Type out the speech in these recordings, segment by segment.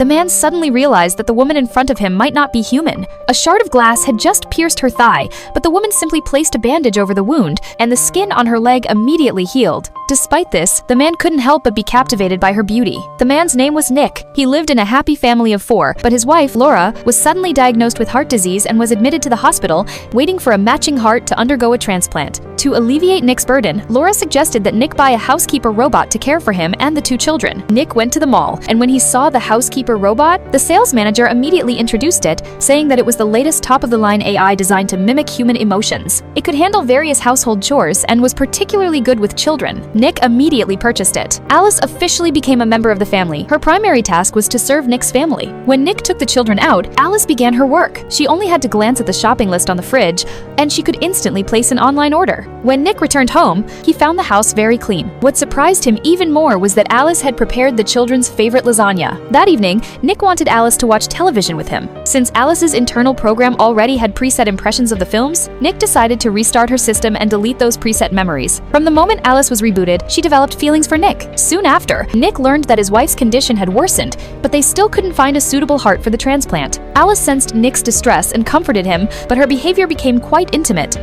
the man suddenly realized that the woman in front of him might not be human. A shard of glass had just pierced her thigh, but the woman simply placed a bandage over the wound, and the skin on her leg immediately healed. Despite this, the man couldn't help but be captivated by her beauty. The man's name was Nick. He lived in a happy family of 4, but his wife, Laura, was suddenly diagnosed with heart disease and was admitted to the hospital, waiting for a matching heart to undergo a transplant. To alleviate Nick's burden, Laura suggested that Nick buy a housekeeper robot to care for him and the 2 children. Nick went to the mall, and when he saw the housekeeper robot, the sales manager immediately introduced it, saying that it was the latest top-of-the-line AI designed to mimic human emotions. It could handle various household chores and was particularly good with children. Nick immediately purchased it. Alice officially became a member of the family. Her primary task was to serve Nick's family. When Nick took the children out, Alice began her work. She only had to glance at the shopping list on the fridge, and she could instantly place an online order. When Nick returned home, he found the house very clean. What surprised him even more was that Alice had prepared the children's favorite lasagna. That evening, Nick wanted Alice to watch television with him. Since Alice's internal program already had preset impressions of the films, Nick decided to restart her system and delete those preset memories. From the moment Alice was rebooted, she developed feelings for Nick. Soon after, Nick learned that his wife's condition had worsened, but they still couldn't find a suitable heart for the transplant. Alice sensed Nick's distress and comforted him, but her behavior became quite intimate.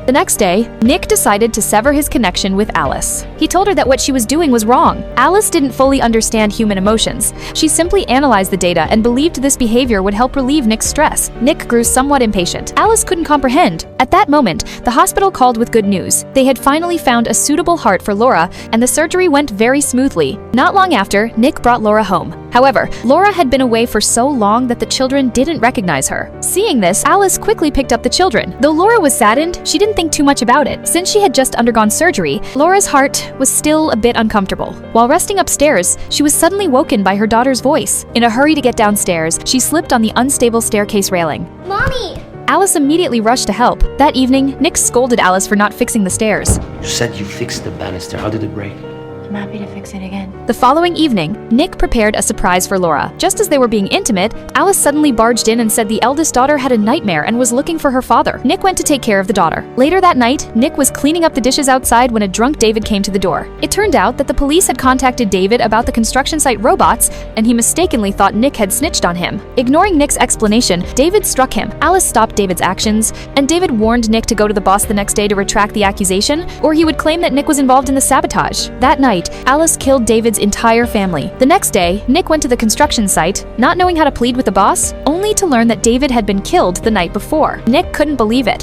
The next day, Nick decided to sever his connection with Alice. He told her that what she was doing was wrong. Alice didn't fully understand human emotions. She simply analyzed the data and believed this behavior would help relieve Nick's stress. Nick grew somewhat impatient. Alice couldn't comprehend. At that moment, the hospital called with good news. They had finally found a suitable heart for Laura, and the surgery went very smoothly. Not long after, Nick brought Laura home. However, Laura had been away for so long that the children didn't recognize her. Seeing this, Alice quickly picked up the children. Though Laura was saddened, she didn't think too much about it. Since she had just undergone surgery, Laura's heart was still a bit uncomfortable. While resting upstairs, she was suddenly woken by her daughter's voice. In a hurry to get downstairs, she slipped on the unstable staircase railing. Mommy! Alice immediately rushed to help. That evening, Nick scolded Alice for not fixing the stairs. You said you fixed the banister. How did it break? I'm happy to fix it again. The following evening, Nick prepared a surprise for Laura. Just as they were being intimate, Alice suddenly barged in and said the eldest daughter had a nightmare and was looking for her father. Nick went to take care of the daughter. Later that night, Nick was cleaning up the dishes outside when a drunk David came to the door. It turned out that the police had contacted David about the construction site robots, and he mistakenly thought Nick had snitched on him. Ignoring Nick's explanation, David struck him. Alice stopped David's actions, and David warned Nick to go to the boss the next day to retract the accusation, or he would claim that Nick was involved in the sabotage. That night, Alice killed David's entire family. The next day, Nick went to the construction site, not knowing how to plead with the boss, only to learn that David had been killed the night before. Nick couldn't believe it.